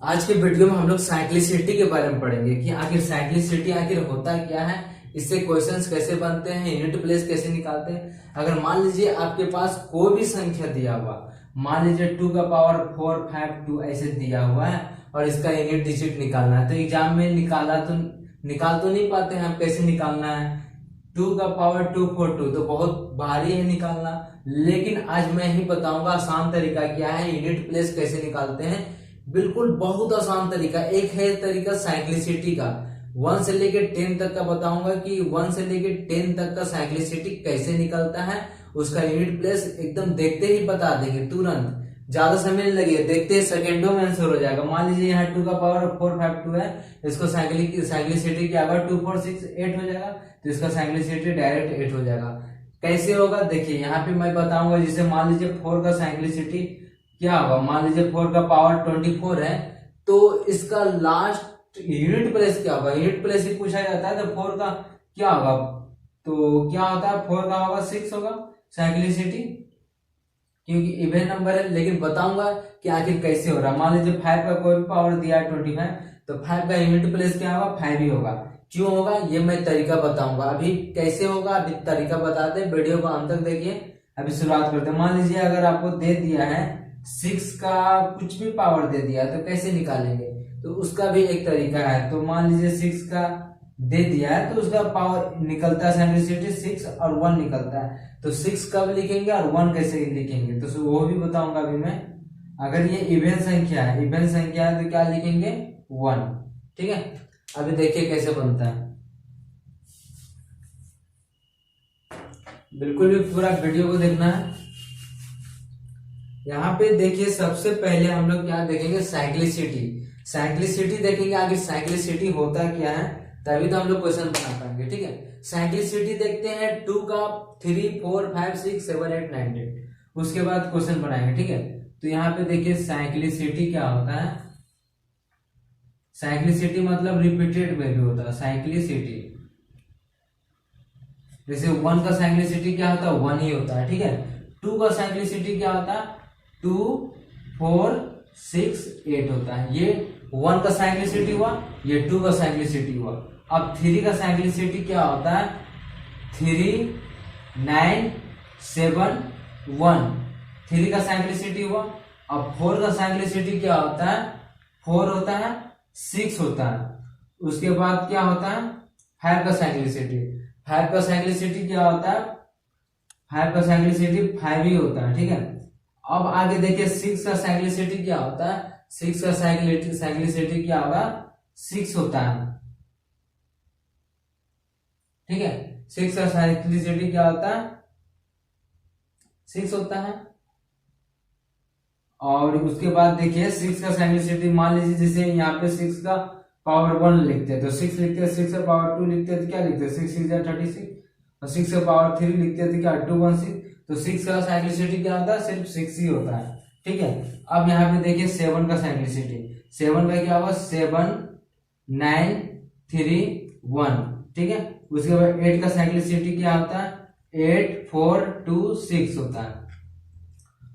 आज के वीडियो में हम लोग साइक्लिसिटी के बारे में पढ़ेंगे कि आखिर साइक्लिसिटी आखिर होता क्या है, इससे क्वेश्चंस कैसे बनते हैं, यूनिट प्लेस कैसे निकालते हैं। अगर मान लीजिए आपके पास कोई भी संख्या दिया हुआ, मान लीजिए 2 का पावर 4 5 2 ऐसे दिया हुआ है और इसका यूनिट डिजिट निकालना है, तो एग्जाम में निकाल तो नहीं पाते हैं। हम कैसे निकालना है, 2 का पावर 2 4 2 तो बहुत भारी है निकालना, लेकिन आज मैं ही बताऊंगा आसान तरीका क्या है, यूनिट प्लेस कैसे निकालते हैं। बिल्कुल बहुत आसान तरीका। एक है तरीका साइक्लिसिटी का, 1 से लेके 10 तक का बताऊंगा कि 1 से लेके 10 तक का साइक्लिसिटी कैसे निकलता है। उसका यूनिट प्लेस एकदम देखते ही बता देंगे, तुरंत, ज्यादा समय नहीं लगेगा, देखते ही सेकेंडों में आंसर हो जाएगा। मान लीजिए यहाँ 2 का पावर 4 5 2 है, इसको साइक्लिसिटी क्या होगा, 2 4 6 8 हो जाएगा, तो इसका साइक्लिसिटी डायरेक्ट 8 हो जाएगा। कैसे होगा देखिए, यहाँ पे मैं बताऊंगा। जिसे मान लीजिए 4 का साइक्लिसिटी क्या होगा, मान लीजिए 4 का पावर 24 है, तो इसका लास्ट यूनिट प्लेस क्या होगा, यूनिट प्लेस ही पूछा जाता है, तो 4 का क्या होगा, तो क्या होता है 4 का होगा 6 होगा साइक्लिसिटी, क्योंकि इवन नंबर है। लेकिन बताऊंगा कि आखिर कैसे हो रहा है। मान लीजिए 5 का कोई भी पावर दिया है 25, तो 5 का यूनिट प्लेस क्या होगा, 5 ही होगा। क्यों होगा ये मैं तरीका बताऊंगा। अभी कैसे होगा, अभी तरीका बताते हैं, वीडियो को अंत तक देखिए। अभी शुरुआत करते हैं। मान लीजिए अगर आपको दे दिया है 6 का कुछ भी पावर दे दिया तो कैसे निकालेंगे, तो उसका भी एक तरीका है। तो मान लीजिए 6 का दे दिया है, तो उसका पावर निकलता है साइक्लिसिटी 6 और 1 निकलता है। तो 6 कब लिखेंगे और 1 कैसे लिखेंगे, तो वो भी बताऊंगा अभी मैं। अगर ये इवन संख्या है, इवन संख्या है, तो क्या लिखेंगे 1। ठीक है, अभी देखिए कैसे बनता है। बिल्कुल भी पूरा वीडियो को देखना है। यहाँ पे देखिए सबसे पहले हम लोग क्या देखेंगे, साइक्लिसिटी। साइक्लिसिटी देखेंगे, आगे साइक्लिसिटी होता क्या है, तभी तो हम लोग क्वेश्चन बना पाएंगे। ठीक है, साइक्लिसिटी देखते हैं 2 का 3 4 5 6 7 8 9 10, उसके बाद क्वेश्चन बनाएंगे। ठीक है, तो यहाँ पे देखिए साइक्लिसिटी क्या होता है। साइक्लिसिटी मतलब रिपीटेड वैल्यू होता है साइक्लिसिटी। जैसे 1 का साइक्लिसिटी क्या होता है, 1 ही होता है। ठीक है, 2 का साइक्लिसिटी क्या होता है, 2 4 6 8 होता है। ये 1 का साइक्लिसिटी हुआ, ये 2 का साइक्लिसिटी हुआ। अब 3 का साइक्लिसिटी क्या होता है, 3 9 7 1, 3 का साइक्लिसिटी हुआ। अब 4 का साइक्लिसिटी क्या होता है, 4 होता है 6 होता है। उसके बाद क्या होता है 5 का साइक्लिसिटी, 5 का साइक्लिसिटी क्या होता है, 5 का साइक्लिसिटी 5 ही होता है। ठीक है, अब आगे देखिए 6 का साइक्लिसिटी क्या होता है, 6 का साइक्लिसिटी क्या होगा, 6 होता है। ठीक है, 6 का साइक्लिसिटी क्या होता है, 6 होता है। और उसके बाद देखिए 6 का साइक्लिसिटी, मान लीजिए जैसे यहाँ पे 6 का पावर 1 लिखते हैं, तो 6 लिखते हैं, 6 का पावर 2 लिखते हैं, तो क्या लिखते हैं 6 6 36, और 6 का पावर 3 लिखते हैं, तो क्या 216। तो 6 का साइक्लिसिटी क्या होता है, सिर्फ 6 ही होता है। ठीक है, अब यहाँ पे देखिए 7 का साइक्लिसिटी, 7 का क्या होगा, 7 9 3 1। ठीक है, उसके बाद 8 का साइक्लिसिटी क्या होता है, 8 4 2 6 होता है।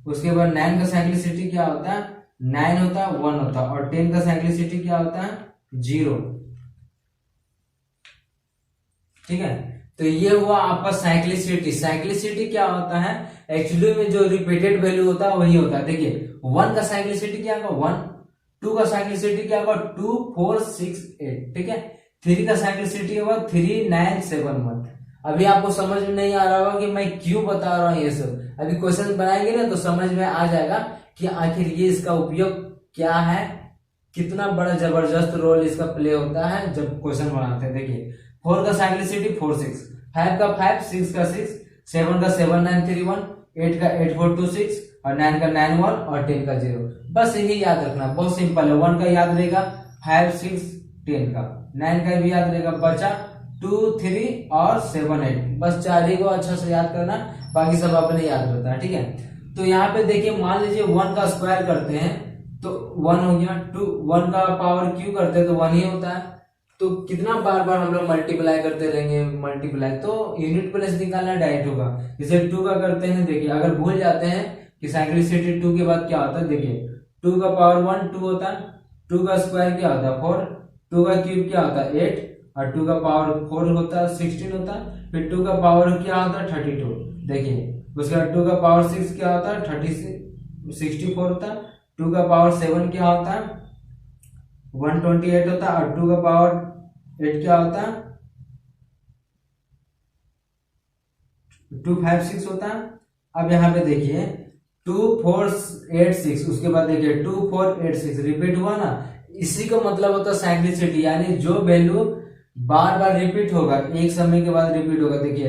उसके बाद 9 का साइक्लिसिटी क्या होता है, 9 होता है 1 होता है। और 10 का साइक्लिसिटी क्या होता है, 0। ठीक है, तो ये हुआ आपका साइक्लिसिटी। साइक्लिसिटी क्या होता है, एक्चुअली में जो रिपीटेड वैल्यू होता है वही होता है। देखिए 1 का साइक्लिसिटी क्या होगा 1, 2 का साइक्लिसिटी क्या होगा 2 4 6 8। ठीक है, 3 का साइक्लिसिटी होगा 3 9 7 1। अभी आपको समझ में नहीं आ रहा होगा कि मैं क्यों बता रहा हूँ ये सब। अभी क्वेश्चन बनाएंगे ना तो समझ में आ जाएगा कि आखिर ये इसका उपयोग क्या है, कितना बड़ा जबरदस्त रोल इसका प्ले होता है जब क्वेश्चन बनाते हैं। देखिए 4 का साइक्लिसिटी 4 6, 5 का 5 6 का 6, 7 का 7 9 3 1, 8 का 8 4 2 6, और 9 का 9 1, और 10 का 0। बस यही याद रखना, बहुत सिंपल है। 1 का याद रहेगा, 5 6 10 का, 9 का भी याद रहेगा, बचा 2 3 और 7 8। बस 4 ही को अच्छा से याद करना, बाकी सब अपने याद रहता है। ठीक है, तो यहाँ पे देखिए मान लीजिए 1 का स्क्वायर करते हैं तो 1 हो गया, 1 का पावर क्यू करते हैं तो 1 ही होता है। तो कितना बार बार हम लोग मल्टीप्लाई करते रहेंगे, मल्टीप्लाई, तो यूनिट प्लेस निकालना डायरेक्ट होगा। जैसे 2 का करते हैं, देखिए अगर भूल जाते हैं कि साइक्लिसिटी 2 के बाद क्या होता है, देखिए 2 का पावर 1 2 होता है, 2 का स्क्वायर क्या होता है 4, 2 का क्यूब क्या होता है 8, और 2 का पावर 4 होता है 16 होता है, फिर 2 का पावर क्या होता है 32। देखिए उसके बाद 2 का पावर 6 क्या होता है 64 होता है, 2 का पावर 7 क्या होता है 128 होता है, और 2 का पावर 8 क्या होता है 256 होता है। अब यहाँ पे देखिए 2486, उसके बाद देखिए 2486 रिपीट हुआ ना, इसी का मतलब होता है साइक्लिसिटी, यानी जो वैल्यू बार बार रिपीट होगा, एक समय के बाद रिपीट होगा। देखिए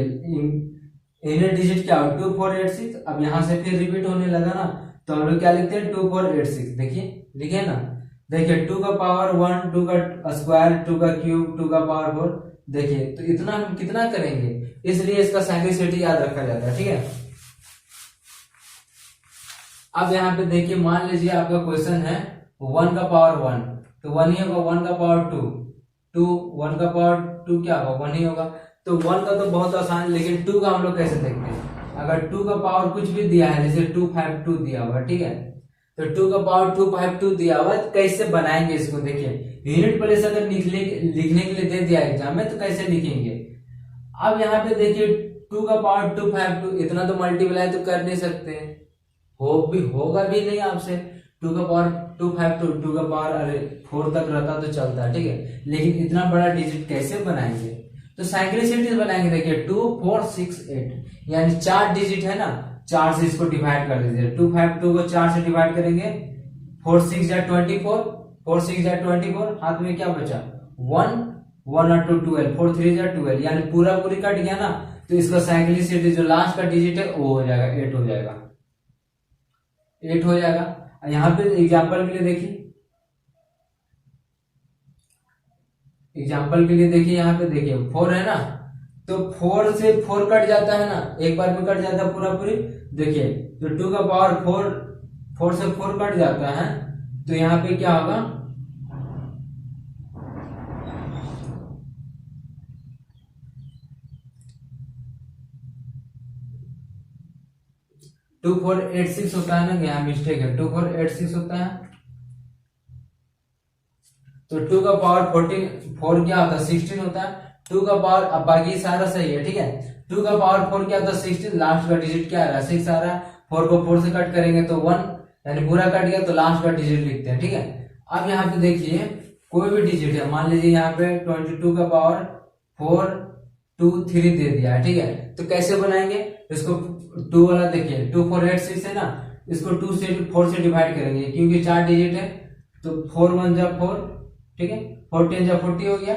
इनर डिजिट क्या हो 2486, अब यहाँ से फिर रिपीट होने लगा ना, तो हम लोग क्या लिखते हैं 2486। देखिए लिखे ना, देखिए 2 का पावर 1, 2 का स्क्वायर, 2 का क्यूब, 2 का पावर 4। देखिए तो इतना हम कितना करेंगे, इसलिए इसका साइक्लिसिटी याद रखा जाता है। ठीक है, अब यहाँ पे देखिए मान लीजिए आपका क्वेश्चन है 1 का पावर 1, तो 1 ही होगा, 1 का पावर 2, 1 का पावर 2 क्या होगा 1 ही होगा। तो 1 का तो बहुत आसान है, लेकिन 2 का हम लोग कैसे देखते हैं, अगर 2 का पावर कुछ भी दिया है, जैसे 252 दिया हुआ, ठीक है, तो 2 का पावर 252 दिया हुआ, तो कैसे बनाएंगे इसको। देखिए यूनिट प्लेस अगर लिखने के लिए दे दिया एग्जाम में, तो कैसे लिखेंगे। अब यहाँ पे देखिए 2 का पावर 252, इतना तो मल्टीप्लाई तो कर नहीं सकते, होगा भी नहीं आपसे। 2 का पावर 252, 2 का पावर अरे 4 तक रहता तो चलता है, ठीक है, लेकिन इतना बड़ा डिजिट कैसे बनाएंगे, तो साइक्लिसिटी बनाएंगे। देखिए 2 4 6 8, यानी 4 डिजिट है ना, 4 से इसको डिवाइड कर दीजिए। 252 को 4 से डिवाइड करेंगे, 4 6 या 24, 4 6 या 24, हाथ में क्या बचा 1, 1 और 2 12, 4 3 या 12, यानी पूरा पूरी कट गया ना, तो इसका साइक्लिसिटी जो लास्ट का डिजिट है वो हो जाएगा 8 हो जाएगा, 8 हो जाएगा। यहाँ पे एग्जाम्पल के लिए देखिए, यहाँ पे देखिए 4 है ना, तो 4 से 4 कट जाता है ना, एक बार में कट जाता है पूरा पूरी। देखिए तो 2 का पावर 4, 4 से 4 कट जाता है, तो यहाँ पे क्या होगा 2486 होता है ना, यहाँ मिस्टेक है, 2486 होता है। तो 2 का पावर 14, 4 क्या होता है 16 होता है। 2 का पावर, अब बाकी सारा सही है, ठीक है, 2 का पावर 4 क्या होता है 16, लास्ट का डिजिट क्या आ रहा है 6 आ रहा है, 4 को 4 से कट करेंगे तो 1, यानी पूरा कट गया, तो लास्ट का डिजिट लिखते हैं। ठीक है, अब यहाँ पे देखिए कोई भी डिजिट है, मान लीजिए यहाँ पे 22 का पावर 4 2 3 दे दिया है, ठीक है, तो कैसे बनाएंगे इसको, 2 वाला देखिए 2486 है ना, इसको 2 से 4 से डिवाइड करेंगे, क्योंकि 4 डिजिट है, तो 4 1 जा 4, ठीक है, 4 10 जा 40 हो गया।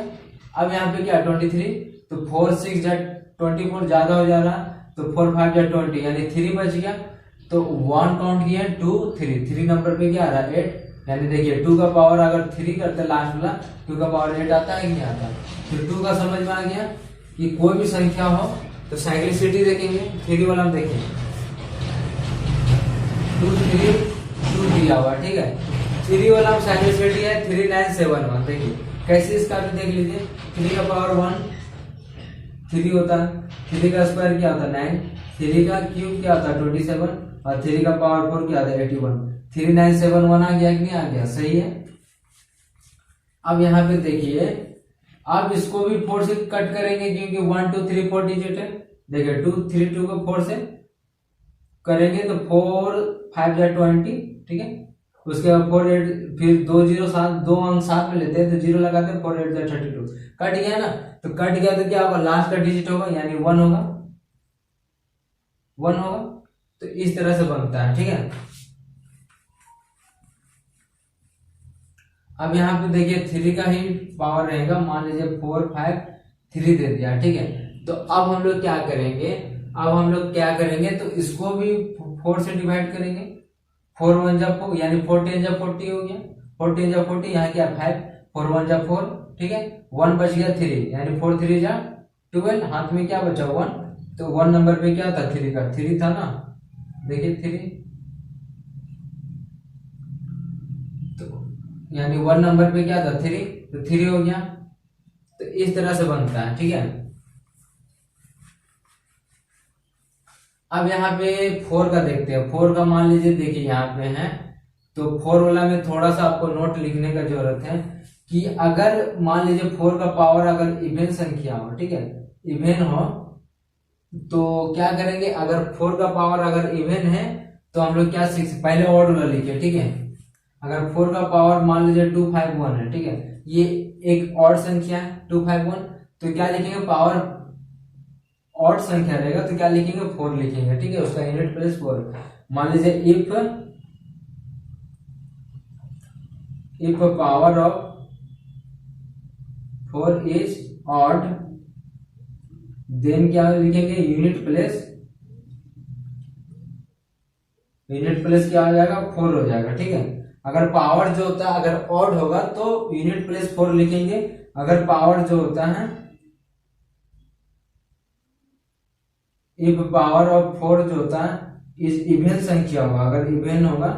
अब यहाँ पे क्या 23, तो 4 6 जा 24 ज्यादा हो जा रहा, तो 4 5 जा 20, यानी 3 बच गया, तो 1 काउंट किया 2 3, 3 नंबर पे क्या आ रहा है 8, यानी देखिए 2 का पावर अगर 3 करते लास्ट वाला, 2 का पावर 8 आता है कि नहीं आता। फिर 2 का समझ में आ गया कि कोई भी संख्या हो तो साइक्लिसिटी देखेंगे, 3 वाला हम देखेंगे 2 3 2 दिया हुआ, ठीक है, 3 वाला हम साइक्लिसिटी है 3971। देखिए कैसे, इसका भी देख लीजिए, 3 का पावर 1 3 होता है, 3 का स्क्वायर क्या होता है 9, 3 का क्यूब क्या होता है 27, और 3 का पावर 4 क्या होता है 81। 3971 आ गया कि नहीं आ गया, सही है। अब यहाँ पे देखिए, अब इसको भी 4 से कट करेंगे, क्योंकि 1 2 3 4 डिजिट है। देखिए 2 3 2 को 4 से करेंगे तो 4 5 या 20, ठीक है, उसके बाद 4 8, फिर 2 0 7, 2 अंक साथ में लेते हैं तो 0 लगाते हैं, 4 8 या 32, कट गया ना, तो कट गया तो क्या होगा लास्ट का डिजिट होगा, यानी 1 होगा, 1 होगा। तो इस तरह से बनता है, ठीक है। अब यहाँ पे देखिए 3 का ही पावर रहेगा, मान लीजिए 4 5 3 दे दिया, ठीक है, तो अब हम लोग क्या करेंगे, तो इसको भी 4 से डिवाइड करेंगे, 4 1 जा 4, यानी 4 10 जा 40 हो गया, 4 10 जा 40, यहाँ क्या 5, 4 1 जा 4, ठीक है, 1 बच गया 3, यानी 4 3 जा 12, हाथ में क्या बचा 1, तो 1 नंबर पे क्या था 3 का 3 था ना, देखिए 3, तो यानी 1 नंबर पे क्या था 3, तो 3 हो गया। तो इस तरह से बनता है, ठीक है। अब यहाँ पे 4 का देखते हैं, 4 का मान लीजिए देखिए यहाँ पे है तो 4 वाला में थोड़ा सा आपको नोट लिखने का जरूरत है कि अगर मान लीजिए 4 का पावर अगर इवेन संख्या हो, ठीक है, इवेन हो, तो क्या करेंगे, अगर 4 का पावर अगर इवेन है तो हम लोग क्या सीख, पहले ऑड वाला लिखे, ठीक है। अगर 4 का पावर मान लीजिए 251 है, ठीक है, ये एक ऑड संख्या है 251, तो क्या लिखेंगे, पावर ऑड संख्या रहेगा तो क्या लिखेंगे, 4 लिखेंगे, ठीक है, उसका यूनिट प्लेस 4। मान लीजिए if power of 4 is odd, then क्या लिखेंगे, यूनिट प्लेस क्या हो जाएगा, 4 हो जाएगा, ठीक है। अगर पावर जो होता है अगर ऑड होगा तो यूनिट प्लेस 4 लिखेंगे। अगर पावर जो होता है, इफ पावर ऑफ 4 जो होता है इस इवेन संख्या होगा, अगर इवेन होगा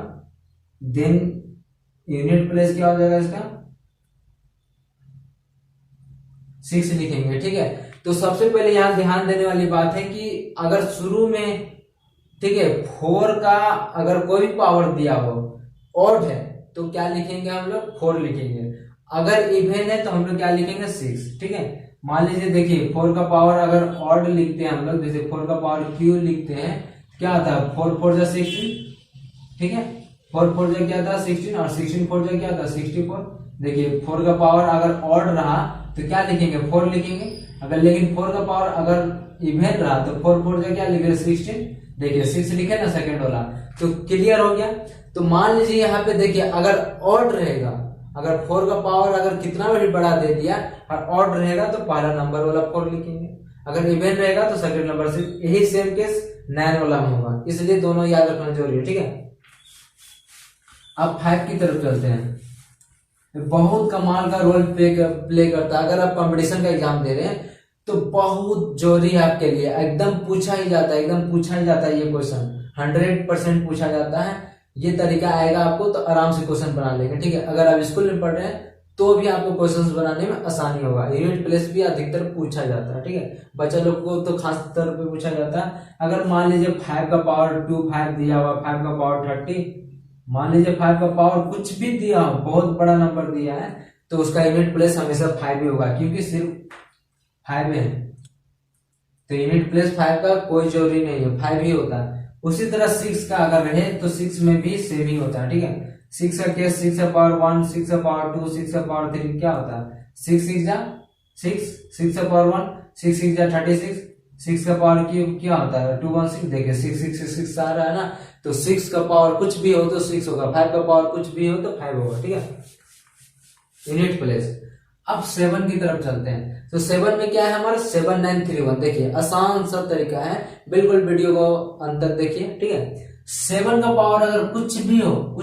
देन यूनिट प्लेस क्या हो जाएगा, इसका 6 लिखेंगे, ठीक है। तो सबसे पहले यहां ध्यान देने वाली बात है कि अगर शुरू में, ठीक है, 4 का अगर कोई भी पावर दिया हो, ऑड है, तो क्या लिखेंगे हम लोग, 4 लिखेंगे। अगर इवेन है तो हम लोग क्या लिखेंगे, 6, ठीक है। मान लीजिए देखिए 4 का पावर अगर ऑड लिखते हैं हम लोग, जैसे 4 का पावर क्यू लिखते हैं, क्या आता है, 4 4 जा 16, ठीक है, 4 4 जा क्या था 16, और 16 4 जा क्या था 64। देखिए 4 का पावर अगर ऑड रहा तो क्या लिखेंगे, 4 लिखेंगे। अगर लेकिन 4 का पावर अगर इवेन रहा तो 4 4 जा क्या लिखे, 16। देखिए 6 लिखे ना सेकंड वाला, तो क्लियर हो गया। तो मान लीजिए यहाँ पे देखिए अगर ऑड रहेगा, अगर 4 का पावर अगर कितना भी बड़ा दे दिया और ऑड रहेगा तो पहला नंबर वाला 4 लिखेंगे, अगर इवेन रहेगा तो सेकंड नंबर से। यही सेम केस 9 वाला में होगा, इसलिए दोनों याद रखना जरूरी है, ठीक है। अब 5 की तरफ चलते हैं। बहुत कमाल का रोल प्ले करता है। अगर आप कंपटीशन का एग्जाम दे रहे हैं तो बहुत जरूरी है आपके लिए, एकदम पूछा ही जाता है, एकदम पूछा ही जाता है ये क्वेश्चन, 100% पूछा जाता है। ये तरीका आएगा आपको तो आराम से क्वेश्चन बना लेंगे, ठीक है। अगर आप स्कूल में पढ़ रहे हैं तो भी आपको क्वेश्चंस बनाने में आसानी होगा। यूनिट प्लेस भी अधिकतर पूछा जाता है, ठीक है, बच्चा लोग को तो खास तौर पे पूछा जाता है। अगर मान लीजिए 5 का पावर 5 दिया हुआ, 5 का पावर 30, मान लीजिए 5 का पावर कुछ भी दिया हो, बहुत बड़ा नंबर दिया है, तो उसका यूनिट प्लेस हमेशा 5 ही होगा, क्योंकि सिर्फ 5 है तो यूनिट प्लेस 5 का कोई जरूरी नहीं है, 5 ही होता है। उसी तरह 6 का अगर रहे तो 6 में भी सेम ही होता है, ठीक है। 6 का केस 6 का पावर 1, 6 का पावर 2, 6 का पावर 3 क्या होता है, 6 6 जा 6, 6 का पावर 1, 6 6 जा 36, 6 का पावर क्यूब क्या होता है 216। देखिए 6 6 6 6 आ रहा है ना, तो 6 का पावर कुछ भी हो तो 6 होगा, 5 का पावर कुछ भी हो तो 5 होगा, ठीक है, यूनिट प्लेस। अब 7 की तरफ चलते हैं। तो 7 में क्या है हमारा 7931। देखिए आसान सा तरीका है, बिल्कुल वीडियो को अंत तक देखिए, ठीक है। 7 का पावर अगर कुछ भी हो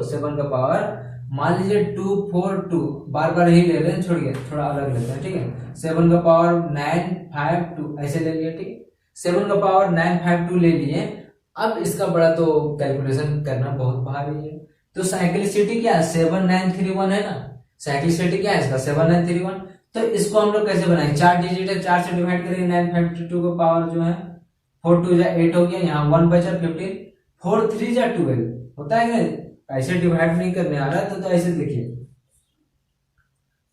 7 का पावर, मान लीजिए 242, बार बार ही ले रहे हैं, छोड़िए थोड़ा अलग लेते हैं, ठीक है। 7 का पावर 952 ऐसे ले लिए, ठीक है। 7 का पावर 952 ले लिए। अब इसका बड़ा तो कैलकुलेशन करना बहुत भारी है, तो साइक्लिसिटी क्या है 7931 है ना, साइक्लिसिटी क्या है इसका 7931। तो इसको हम लोग कैसे बनाएंगे, 4 डिजिट है, 4 से डिवाइड करेंगे, 952 का पावर जो है 4 2 जा 8 हो गया, यहाँ 1 बचा 15, 4 3 जा 12 होता है क्या, ऐसे डिवाइड नहीं करने आ रहा है तो ऐसे देखिए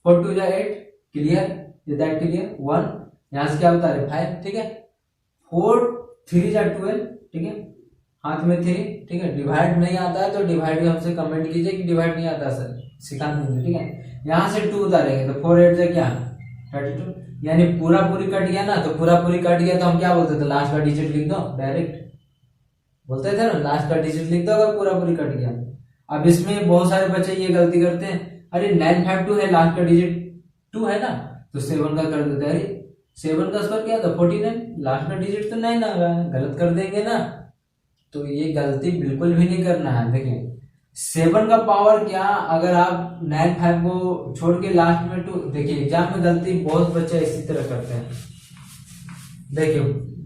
4 2 जा 8, क्लियर, इज दैट क्लियर, 1 यहाँ से क्या होता है 5, ठीक है। 4 3 जा 12, ठीक है, हाथ में 3, ठीक है। डिवाइड नहीं आता है तो डिवाइड भी हमसे कमेंट कीजिए कि डिवाइड नहीं आता सर, सिखा देंगे, ठीक है। यहाँ से 2 उतारेंगे तो 4 8 से क्या 32, यानी पूरा पूरी कट गया ना, तो पूरा पूरी कट गया तो हम क्या बोलते थे, लास्ट का डिजिट लिख दो, डायरेक्ट बोलते थे ना, लास्ट का डिजिट लिख दो अगर पूरा पूरी कट गया। अब इसमें बहुत सारे बच्चे ये गलती करते हैं, अरे 952 है, लास्ट का डिजिट 2 है ना, तो 7 का कर देते हैं, अरे 7 का स्क्वायर क्या था 49, लास्ट का डिजिट तो 9 आ रहा है, गलत कर देंगे ना। तो ये गलती बिल्कुल भी नहीं करना है। देखिए 7 का पावर क्या, अगर आप 95 को छोड़ के लास्ट में 2, देखिए एग्जाम में गलती बहुत बच्चे इसी तरह करते हैं। देखिए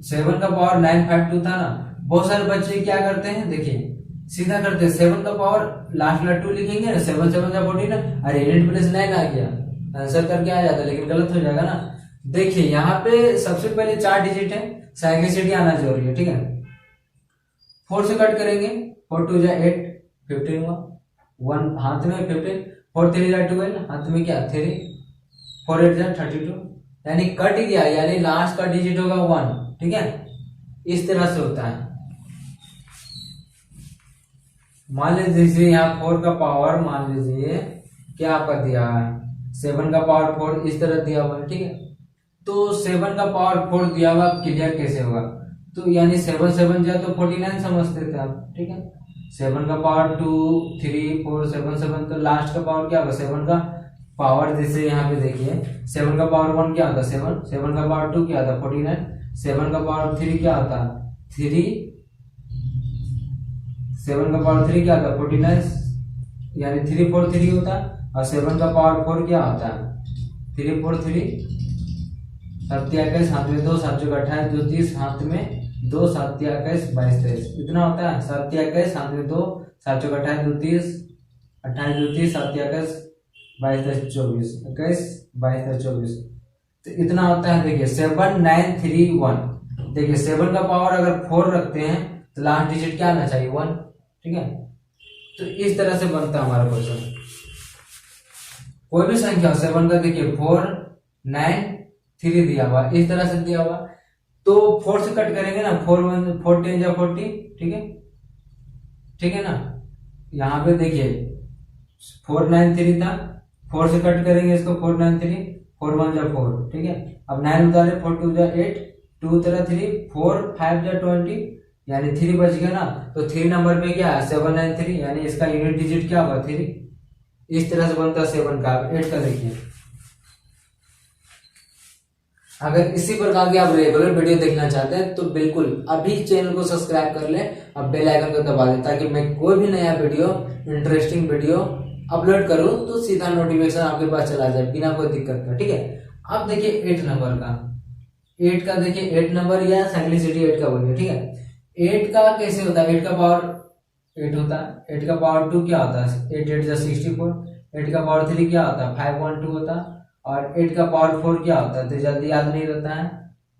7 का पावर 952 था ना, बहुत सारे बच्चे क्या करते हैं, देखिए सीधा करते हैं 7 का पावर लास्ट में 2 लिखेंगे ना, 7 7 जा 14 ना, अरे यूनिट प्लेस 9 आ गया, आंसर करके आ जाता, लेकिन गलत हो जाएगा ना। देखिए यहाँ पे सबसे पहले 4 डिजिट है, साइक्लिसिटी आना जरूरी है, ठीक है। 4 से कट करेंगे, 4 2 जा 8, 15 हुआ, 1 हाथ में 15, 4 3 जा 12, हाथ में क्या 3, 4 8 जा 32, यानी कट गया, यानी लास्ट का डिजिट होगा 1। ठीक है, इस तरह से होता है। मान लीजिए यहाँ 4 का पावर मान लीजिए क्या आपका दिया है 7 का पावर 4, इस तरह दिया हुआ है। ठीक है, तो 7 का पावर 4 दिया हुआ, क्लियर कैसे होगा? तो यानी 7 7 जा तो 49 समझते थे आप। ठीक है, 7 का पावर 2 3 4 7 7, तो लास्ट का पावर क्या होगा 7 का पावर, जैसे यहाँ पे देखिए 7 का पावर 1 क्या होता है 7, 7 का पावर 2 क्या होता है 49, 7 का पावर 3 क्या होता है 3, 7 का पावर 3 क्या होता है 49, यानी 3 4 3 होता है। और 7 का पावर 4 क्या होता है 3 4 3, 7 21, हाथ में 2, 7 चौक 28, 2 30, हाथ में 2, 7 21 22 23, इतना होता है। 7 21, हाथ में 2, 7 चौक 28, 2 30, 28 2 30, 7 21 22 23 24, 21 22 23 24, तो इतना होता है। देखिए 7 9 3 1, देखिए 7 का पावर अगर 4 रखते हैं तो लास्ट डिजिट क्या आना चाहिए 1। ठीक है, तो इस तरह से बनता है हमारा क्वेश्चन। कोई भी संख्या 7 का देखिए 4 9 3 दिया हुआ, इस तरह से दिया हुआ, तो 4 से कट करेंगे ना, 4 1 4 10 या 40। ठीक है, ठीक है ना, यहाँ पे देखिए 4 9 3 था, 4 से कट करेंगे इसको 4 9 3, 4 1 जा 4। ठीक है, अब 9 उतारे, 4 2 जा 8, 2 3 3, 4 5 जा 20, यानी 3 बच गया ना, तो 3 नंबर पे क्या है 7 9 3, यानी इसका यूनिट डिजिट क्या होगा 3। इस तरह से बनता है 7 का। 8 का देखिए, अगर इसी प्रकार के आप रेगुलर वीडियो देखना चाहते हैं तो बिल्कुल अभी चैनल को सब्सक्राइब कर लें, अब बेल आइकन को दबा दें, ताकि मैं कोई भी नया वीडियो, इंटरेस्टिंग वीडियो अपलोड करूं तो सीधा नोटिफिकेशन आपके पास चला जाए बिना कोई दिक्कत का। ठीक है, अब देखिए 8 नंबर का, 8 का देखिए 8 नंबर या सिंप्लिसिटी 8 का बोलिए। ठीक है, 8 का कैसे होता है, 8 का पावर 8 होता है, 8 का पावर 2 क्या होता है 8 8 जा 64, 8 का पावर 3 क्या होता है 5 1 2 होता है, और 8 का पावर 4 क्या होता है, तो जल्दी याद नहीं रहता है।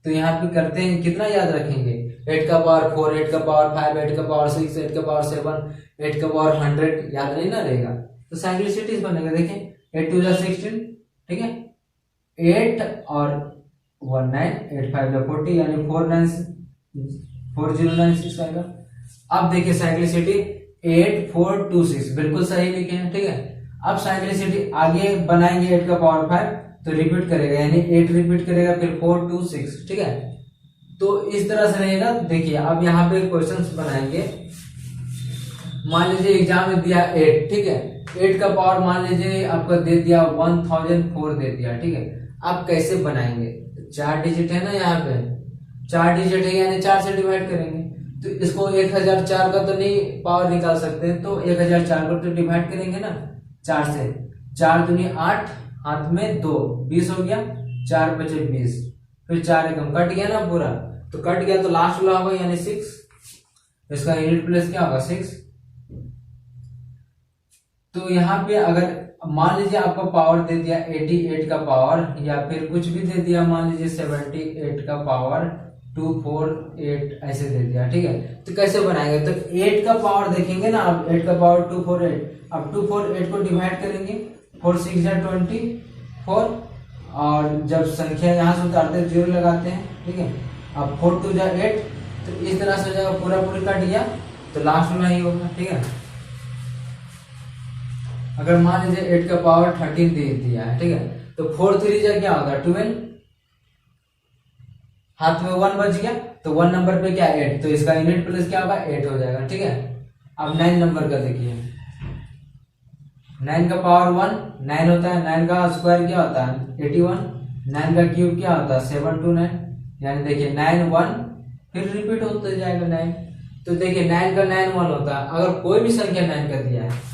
तो यहाँ पे करते हैं, कितना याद रखेंगे 8 का पावर 4, 8 का पावर 5, 8 का पावर 6, 8 का पावर 7, 8 का पावर 100, याद नहीं ना रहेगा, तो सिंप्लिसिटीज बनेगा। देखें 8 2 जा 16, ठीक है, 8 और 1 9, 8 5 जा 40, यानी 4096 आएगा। अब देखिए सिंप्लिसिटी 8 4 2 6, बिल्कुल सही लिखे हैं। ठीक है, अब सिंप्लिसिटी आगे बनाएंगे 8 का पावर 5, तो रिपीट करेगा, यानी 8 रिपीट करेगा, फिर 4 2 6। ठीक है, तो इस तरह से रहेगा। देखिए अब यहाँ पे क्वेश्चंस बनाएंगे। मान लीजिए एग्जाम में दिया 8, ठीक है, 8 का पावर मान लीजिए आपका दे दिया 1004 दे दिया। ठीक है, अब कैसे बनाएंगे, 4 डिजिट है ना, यहाँ पे 4 डिजिट है, यानी 4 से डिवाइड करेंगे। तो इसको 1004 का तो नहीं पावर निकाल सकते, तो 1004 को तो डिवाइड करेंगे ना 4 से, 4 दूनी 8, हाथ में 2, 20 हो गया, 4 बचे 20, फिर 4 एकम कट गया ना पूरा, तो कट गया तो लास्ट वाला होगा यानी 6, इसका यूनिट प्लेस क्या होगा 6। तो यहाँ पे अगर मान लीजिए आपको पावर दे दिया 88 का पावर, या फिर कुछ भी दे दिया, मान लीजिए 78 का पावर 248 ऐसे दे दिया। ठीक है, तो कैसे बनाएंगे, तो 8 का पावर देखेंगे ना, अब 8 का पावर 248, अब 248 को डिवाइड करेंगे, 4 6 जा 24, और जब संख्या यहाँ से उतारते हैं 0 लगाते हैं। ठीक है, अब 4 2 जा 8, तो इस तरह से जब पूरा कट गया तो लास्ट में ही होगा। ठीक है, अगर मान लीजिए 8 का पावर 13 दे दिया है, ठीक है, तो 4 3 जा क्या होगा 12, हाथ में 1 बच गया, तो 1 नंबर पे क्या 8, तो इसका यूनिट प्लेस क्या होगा 8 हो जाएगा। ठीक है, अब 9 नंबर का देखिए, 9 का पावर 1 9 होता है, 9 का स्क्वायर क्या होता है 81, 9 का क्यूब क्या होता है 729, यानी देखिए 9 1, फिर रिपीट होते जाएगा 9। तो देखिए 9 का 9 1 होता है, अगर कोई भी संख्या 9 का दिया है,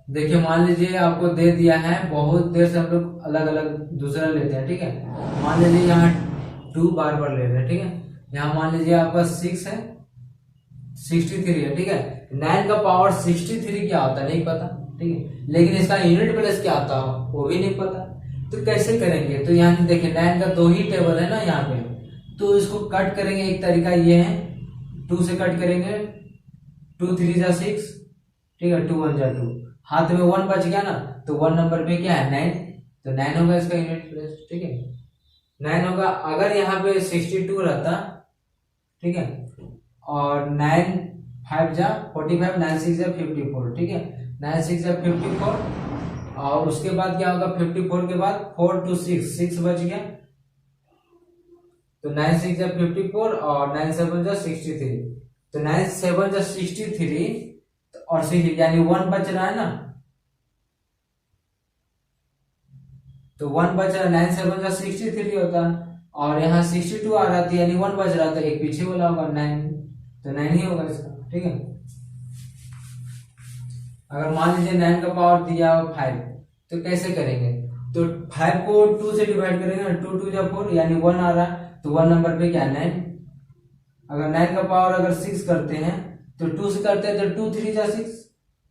देखिए मान लीजिए आपको दे दिया है, बहुत देर से हम लोग अलग अलग दूसरा लेते हैं। ठीक है, मान लीजिए यहाँ 2 बार बार ले रहे हैं। ठीक है, यहाँ मान लीजिए आपका 6 है, 63 है। ठीक है, 9 का पावर 63 क्या होता है नहीं पता। ठीक है, लेकिन इसका यूनिट प्लेस क्या आता है वो भी नहीं पता, तो कैसे करेंगे, तो यहाँ देखिए 9 का 2 ही टेबल है ना यहाँ पे, तो इसको कट करेंगे। एक तरीका ये है, 2 से कट करेंगे 2 3 जा 6, ठीक है, 2 1 जा 2, हाथ में 1 बच गया ना, तो 1 नंबर पे क्या है 9, तो 9 होगा इसका यूनिट प्लेस, ठीक है 9 होगा। अगर यहाँ पे 62 रहता, ठीक है, और 9 5 जा 45, 9 6 जा 54, ठीक है, 9 6 जा 54, और उसके बाद क्या होगा 54 के बाद 4 2 6 बच गया, तो 9 6 जा 54 और 9 7 जा 63, तो 9 7 जा 63 और 6 यानी 1 बच रहा है ना, तो 1 बच रहा है, 9 7 जा 63 होता, और यहाँ 62 आ रहा था यानी 1 बच रहा था, एक पीछे वाला होगा 9, तो 9 ही होगा इसका, ठीक है। अगर मान लीजिए 9 का पावर दिया हो 5, तो कैसे करेंगे, तो 5 को 2 से डिवाइड करेंगे ना, 2 2 जा 4 यानी 1 आ रहा है, तो 1 नंबर पे क्या है 9। अगर 9 का पावर अगर 6 करते हैं, तो 2 से करते हैं तो 2 3 जा 6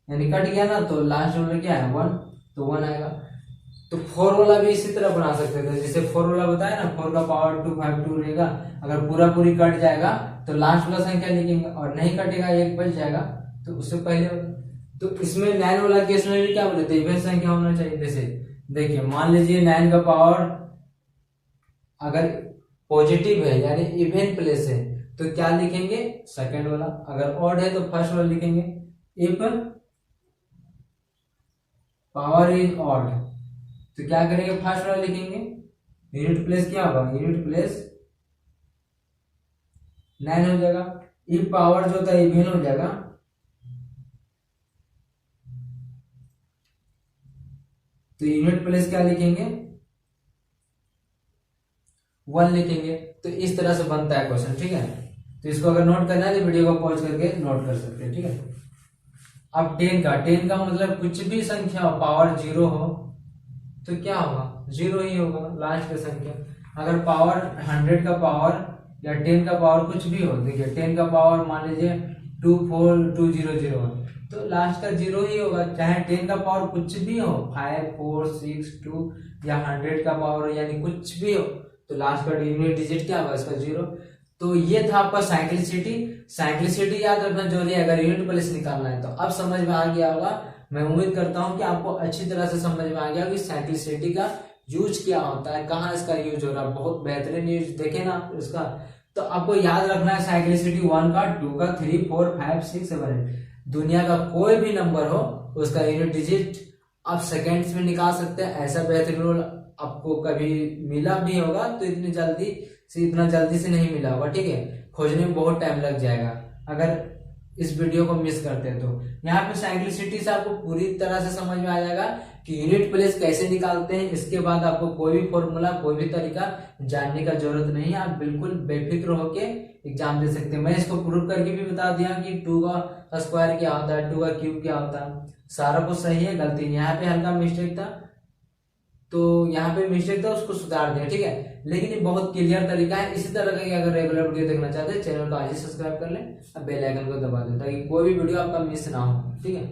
यानी कट गया ना, तो लास्ट में क्या है 1, तो 1 आएगा। तो 4 वाला भी इसी तरह बना सकते थे, जैसे 4 वाला बताया ना, 4 का पावर 2 5 2 रहेगा, अगर पूरा पूरी कट जाएगा तो लास्ट वाला संख्या लिखेंगे, और नहीं कटेगा एक बच जाएगा तो उससे पहले वाला। तो इसमें 9 वाला केस में भी क्या बोले थे, इवन संख्या होना चाहिए। जैसे देखिए मान लीजिए 9 का पावर अगर पॉजिटिव है यानी इवन प्लेस है, तो क्या लिखेंगे सेकंड वाला, अगर ऑड है तो फर्स्ट वाला लिखेंगे। इफ पावर इज ऑड तो क्या करेंगे फर्स्ट वाला लिखेंगे, यूनिट प्लेस क्या होगा, यूनिट प्लेस 9 हो जाएगा। इफ पावर जो था इवन हो जाएगा, तो यूनिट प्लेस क्या लिखेंगे 1 लिखेंगे। तो इस तरह से बनता है क्वेश्चन, ठीक है। तो इसको अगर नोट करना है तो वीडियो को पॉज करके नोट कर सकते हैं, ठीक है। अब 10 का मतलब कुछ भी संख्या हो, पावर 0 हो तो क्या होगा 0 ही होगा लास्ट का संख्या। अगर पावर 100 का पावर या 10 का पावर कुछ भी हो, देखिए 10 का पावर मान लीजिए 24200 हो, तो लास्ट का 0 ही होगा, चाहे 10 का पावर कुछ भी हो 5 4 6 2 या 100 का पावर यानी कुछ भी हो, तो लास्ट का यूनिट डिजिट क्या होगा इसका 0। तो ये था आपका साइक्लिसिटी याद रखना जरूरी है अगर यूनिट प्लेस निकालना है। तो अब समझ में आ गया होगा, मैं उम्मीद करता हूं कि आपको अच्छी तरह से समझ में आ गया कि साइक्लिसिटी का यूज क्या होता है, कहाँ इसका यूज हो रहा है। बहुत बेहतरीन यूज देखे ना इसका। तो आपको याद रखना है साइक्लिसिटी 1 का 2 का 3 4 5 6 7 8 दुनिया का कोई भी नंबर हो उसका यूनिट डिजिट आप सेकेंड्स में निकाल सकते हैं। ऐसा बेहतरीन रूल आपको कभी मिला भी होगा तो इतना जल्दी से नहीं मिला होगा, ठीक है। खोजने में बहुत टाइम लग जाएगा अगर इस वीडियो को मिस करते हैं। तो यहाँ पे साइक्लिसिटी से आपको पूरी तरह से समझ में आ जाएगा कि यूनिट प्लेस कैसे निकालते हैं। इसके बाद आपको कोई भी फॉर्मूला कोई भी तरीका जानने का जरूरत नहीं है, आप बिल्कुल बेफिक्र होके एग्जाम दे सकते हैं। मैं इसको प्रूव करके भी बता दिया कि 2 का स्क्वायर क्या होता है, 2 का क्यूब क्या होता है, सारा कुछ सही है। गलती यहाँ पे हल्का मिस्टेक था, तो यहाँ पे मिस्टेक था उसको सुधार दिया, ठीक है। लेकिन ये बहुत क्लियर तरीका है। इसी तरह का अगर रेगुलर वीडियो देखना चाहते हैं चैनल को आज ही सब्सक्राइब कर लें, अब बेल आइकन को दबा दें ताकि कोई भी वीडियो आपका मिस ना हो, ठीक है।